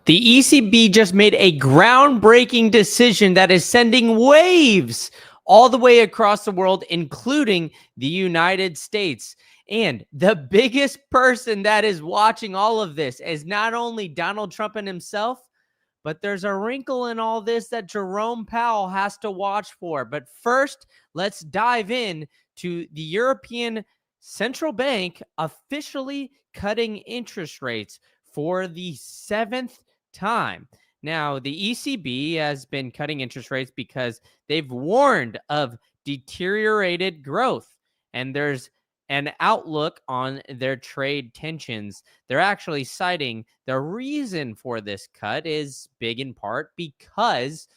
The ECB just made a groundbreaking decision that is sending waves all the way across the world, including the United States. And the biggest person that is watching all of this is not only Donald Trump and himself, but there's a wrinkle in all this that Jerome Powell has to watch for. But first, let's dive in to the European Central Bank officially cutting interest rates for the seventh time. Now, the ECB has been cutting interest rates because they've warned of deteriorated growth, and there's an outlook on their trade tensions. They're actually citing the reason for this cut is big in part because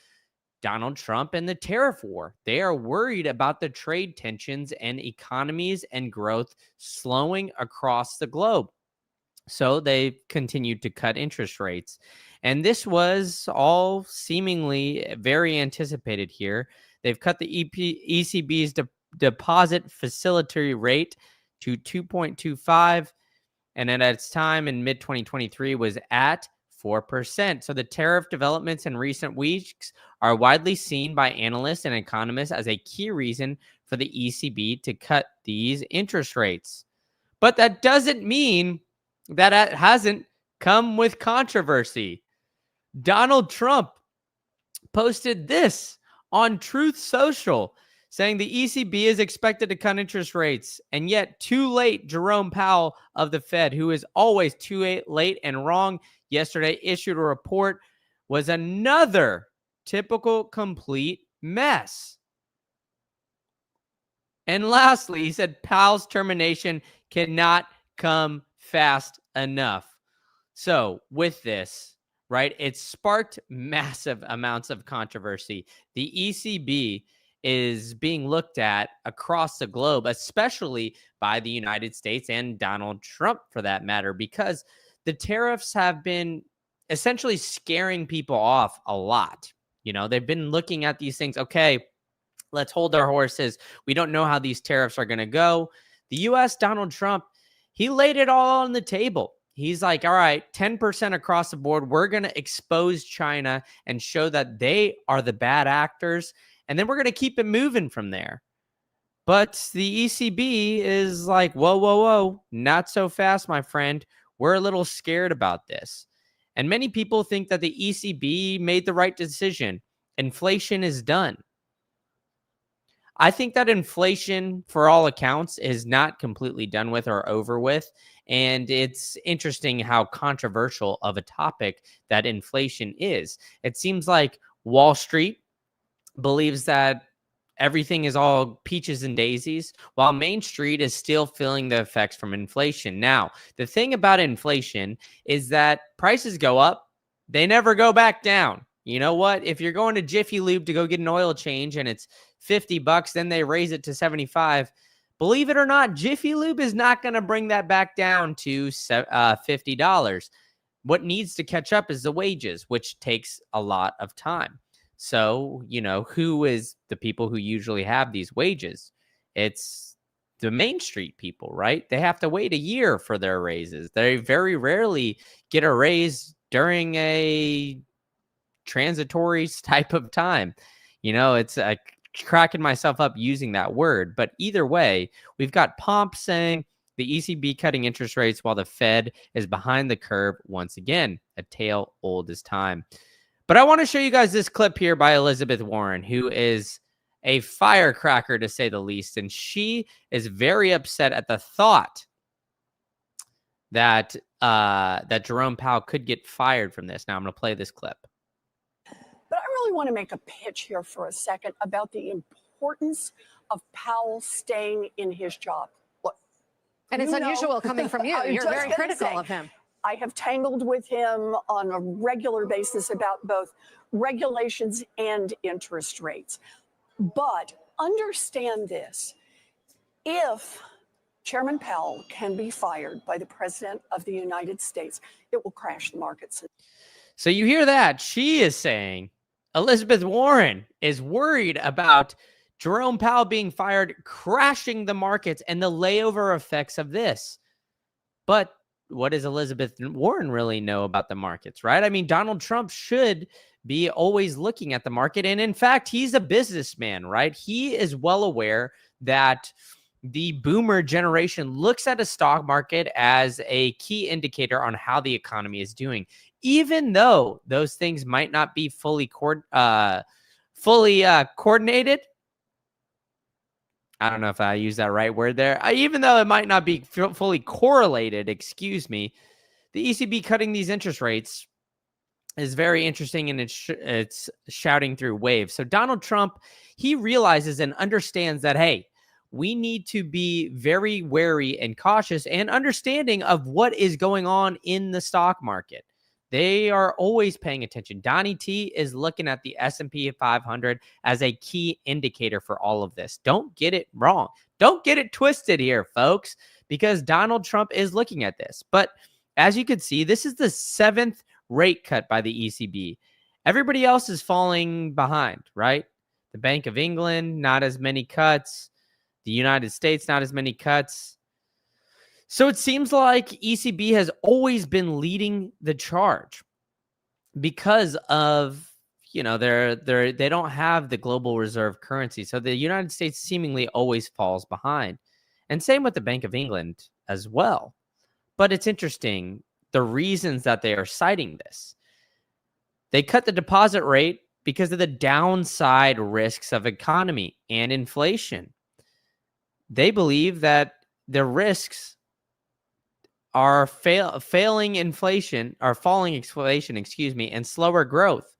Donald Trump and the tariff war. They are worried about the trade tensions and economies and growth slowing across the globe. So they continued to cut interest rates. And this was all seemingly very anticipated here. They've cut the ECB's deposit facility rate to 2.25, and at its time in mid-2023 was at 4%. So the tariff developments in recent weeks are widely seen by analysts and economists as a key reason for the ECB to cut these interest rates. But that doesn't mean that it hasn't come with controversy. Donald Trump posted this on Truth Social, saying the ECB is expected to cut interest rates, and yet too late. Jerome Powell of the Fed, who is always too late and wrong, yesterday issued a report, was another typical complete mess. And lastly, he said Powell's termination cannot come fast enough. So with this, right, it sparked massive amounts of controversy. The ECB is being looked at across the globe, especially by the United States and Donald Trump for that matter, because the tariffs have been essentially scaring people off a lot. You know, they've been looking at these things. Okay, let's hold our horses. We don't know how these tariffs are going to go. The U.S., Donald Trump, he laid it all on the table. He's like, all right, 10% across the board. We're going to expose China and show that they are the bad actors. And then we're going to keep it moving from there. But the ECB is like, whoa, whoa, whoa, not so fast, my friend. We're a little scared about this. And many people think that the ECB made the right decision. Inflation is done. I think that inflation, for all accounts, is not completely done with or over with. And it's interesting how controversial of a topic that inflation is. It seems like Wall Street believes that everything is all peaches and daisies, while Main Street is still feeling the effects from inflation. Now, the thing about inflation is that prices go up, they never go back down. You know what? If you're going to Jiffy Lube to go get an oil change and it's $50, then they raise it to $75. Believe it or not, Jiffy Lube is not going to bring that back down to $50. What needs to catch up is the wages, which takes a lot of time. So, you know, who is the people who usually have these wages? It's the Main Street people, right? They have to wait a year for their raises. They very rarely get a raise during a transitory type of time. You know, it's cracking myself up using that word. But either way, we've got Pomp saying the ECB cutting interest rates while the Fed is behind the curve once again, a tale old as time. But I want to show you guys this clip here by Elizabeth Warren, who is a firecracker to say the least. And she is very upset at the thought that that Jerome Powell could get fired from this. Now I'm going to play this clip. But I really want to make a pitch here for a second about the importance of Powell staying in his job. Look, and it's unusual coming from you. You're very critical of him. I have tangled with him on a regular basis about both regulations and interest rates. But understand this, if Chairman Powell can be fired by the President of the United States, it will crash the markets. So you hear that? She is saying Elizabeth Warren is worried about Jerome Powell being fired, crashing the markets and the layover effects of this. But does Elizabeth Warren really know about the markets, right? I mean, Donald Trump should be always looking at the market. And in fact, he's a businessman, right? He is well aware that the boomer generation looks at a stock market as a key indicator on how the economy is doing, even though those things might not be fully coordinated. I don't know if I use that right word there. Even though it might not be fully correlated, the ECB cutting these interest rates is very interesting, and it's shouting through waves. So Donald Trump, he realizes and understands that, hey, we need to be very wary and cautious and understanding of what is going on in the stock market. They are always paying attention. Donnie T is looking at the S&P 500 as a key indicator for all of this. Don't get it wrong. Don't get it twisted here, folks, because Donald Trump is looking at this. But as you can see, this is the 7th rate cut by the ECB. Everybody else is falling behind, right? The Bank of England, not as many cuts. The United States, not as many cuts. So it seems like ECB has always been leading the charge because of, they don't have the global reserve currency. So the United States seemingly always falls behind. And same with the Bank of England as well. But it's interesting, the reasons that they are citing this. They cut the deposit rate because of the downside risks of economy and inflation. They believe that the risks are falling inflation, and slower growth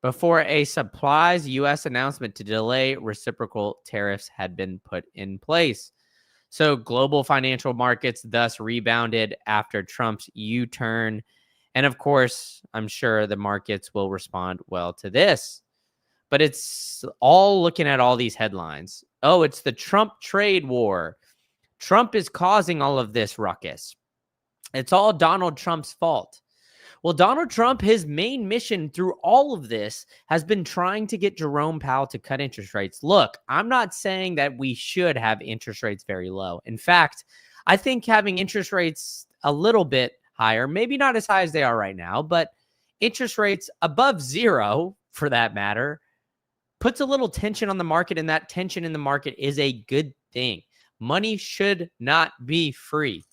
before a surprise U.S. announcement to delay reciprocal tariffs had been put in place. So global financial markets thus rebounded after Trump's U-turn. And of course, I'm sure the markets will respond well to this. But it's all looking at all these headlines. Oh, it's the Trump trade war. Trump is causing all of this ruckus. It's all Donald Trump's fault. Well, Donald Trump, his main mission through all of this has been trying to get Jerome Powell to cut interest rates. Look, I'm not saying that we should have interest rates very low. In fact, I think having interest rates a little bit higher, maybe not as high as they are right now, but interest rates above zero, for that matter, puts a little tension on the market, and that tension in the market is a good thing. Money should not be free.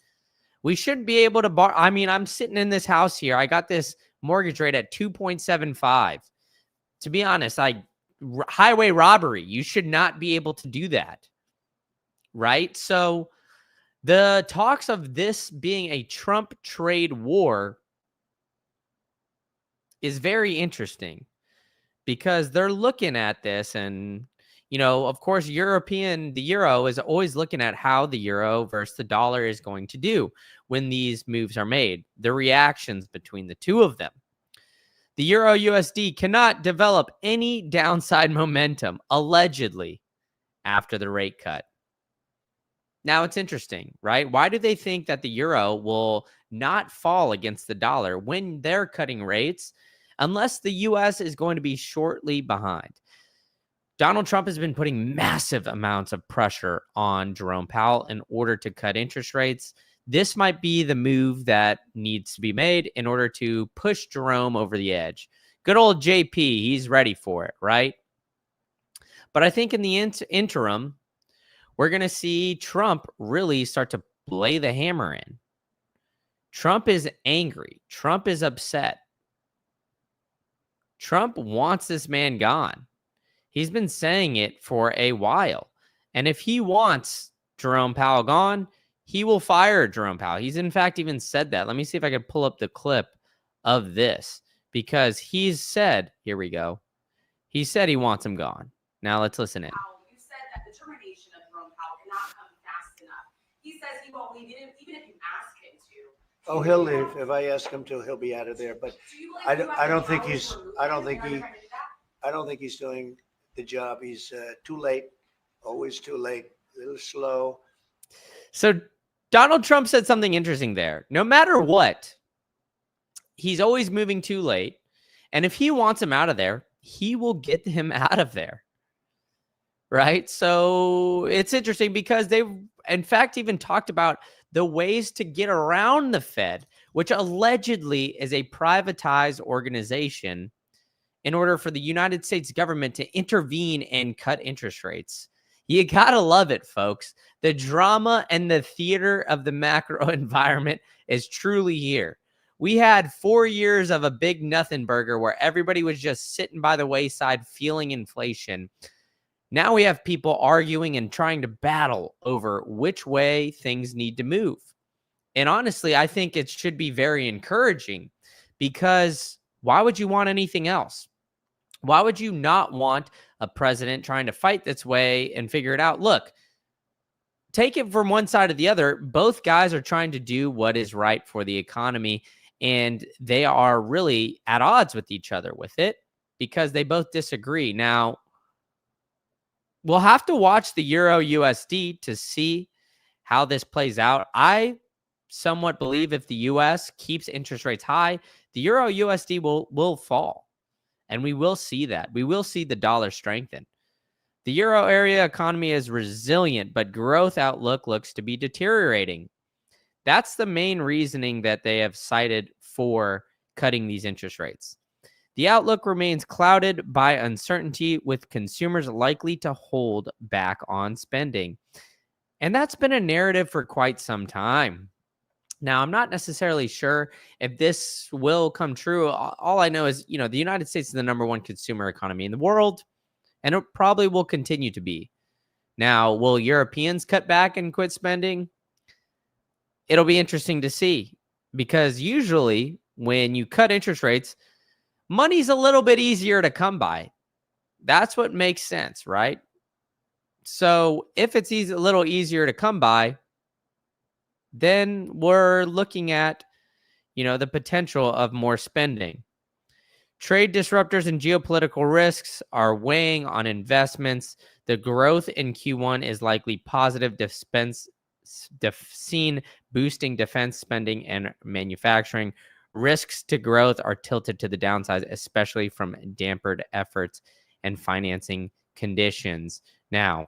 We shouldn't be able to borrow. I mean, I'm sitting in this house here. I got this mortgage rate at 2.75. To be honest, highway robbery. You should not be able to do that. Right? So the talks of this being a Trump trade war is very interesting because they're looking at this and, of course, the euro is always looking at how the euro versus the dollar is going to do when these moves are made, the reactions between the two of them. The euro USD cannot develop any downside momentum, allegedly, after the rate cut. Now, it's interesting, right? Why do they think that the euro will not fall against the dollar when they're cutting rates unless the U.S. is going to be shortly behind? Donald Trump has been putting massive amounts of pressure on Jerome Powell in order to cut interest rates. This might be the move that needs to be made in order to push Jerome over the edge. Good old JP, he's ready for it, right? But I think in the interim, we're going to see Trump really start to lay the hammer in. Trump is angry. Trump is upset. Trump wants this man gone. He's been saying it for a while. And if he wants Jerome Powell gone, he will fire Jerome Powell. He's in fact even said that. Let me see if I can pull up the clip of this because he's said, here we go. He said he wants him gone. Now let's listen in. You said that the termination of Jerome Powell cannot come fast enough. He says he won't leave even if you ask him to. Oh, he'll leave. If I ask him to, he'll be out of there. But I don't think he's doing the job. He's too late, always too late, a little slow. So Donald Trump said something interesting there. No matter what, he's always moving too late. And if he wants him out of there, he will get him out of there. Right? So it's interesting because they, in fact, even talked about the ways to get around the Fed, which allegedly is a privatized organization, in order for the United States government to intervene and cut interest rates. You gotta love it, folks. The drama and the theater of the macro environment is truly here. We had 4 years of a big nothing burger where everybody was just sitting by the wayside feeling inflation. Now we have people arguing and trying to battle over which way things need to move. And honestly, I think it should be very encouraging, because why would you want anything else? Why would you not want a president trying to fight this way and figure it out? Look, take it from one side or the other. Both guys are trying to do what is right for the economy, and they are really at odds with each other with it because they both disagree. Now, we'll have to watch the Euro USD to see how this plays out. I somewhat believe if the US keeps interest rates high, the Euro USD will fall. And we will see that. We will see the dollar strengthen. The Euro area economy is resilient, but growth outlook looks to be deteriorating. That's the main reasoning that they have cited for cutting these interest rates. The outlook remains clouded by uncertainty, with consumers likely to hold back on spending. And that's been a narrative for quite some time. Now, I'm not necessarily sure if this will come true. All I know is, the United States is the number one consumer economy in the world, and it probably will continue to be. Now, will Europeans cut back and quit spending? It'll be interesting to see, because usually when you cut interest rates, money's a little bit easier to come by. That's what makes sense, right? So if it's a little easier to come by, then we're looking at, the potential of more spending. Trade disruptors and geopolitical risks are weighing on investments. The growth in Q1 is likely positive, seen boosting defense spending and manufacturing. Risks to growth are tilted to the downside, especially from dampened efforts and financing conditions. Now,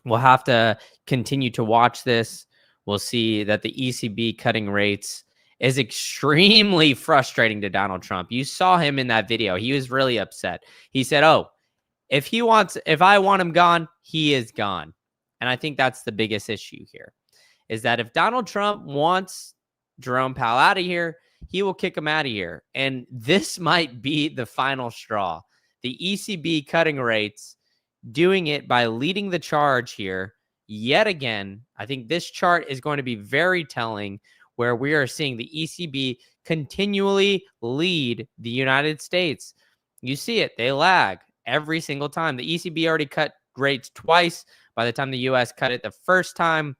we'll have to continue to watch this. We'll see that the ECB cutting rates is extremely frustrating to Donald Trump. You saw him in that video. He was really upset. He said, if I want him gone, he is gone. And I think that's the biggest issue here, is that if Donald Trump wants Jerome Powell out of here, he will kick him out of here. And this might be the final straw. The ECB cutting rates, doing it by leading the charge here. Yet again, I think this chart is going to be very telling, where we are seeing the ECB continually lead the United States. You see it. They lag every single time. The ECB already cut rates twice by the time the U.S. cut it the first time,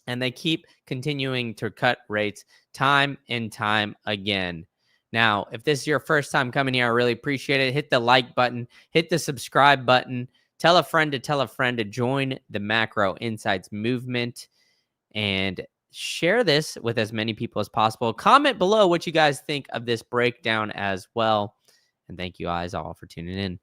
and they keep continuing to cut rates time and time again. Now, if this is your first time coming here, I really appreciate it. Hit the like button. Hit the subscribe button. Tell a friend to join the Macro Insights movement, and share this with as many people as possible. Comment below what you guys think of this breakdown as well. And thank you guys all for tuning in.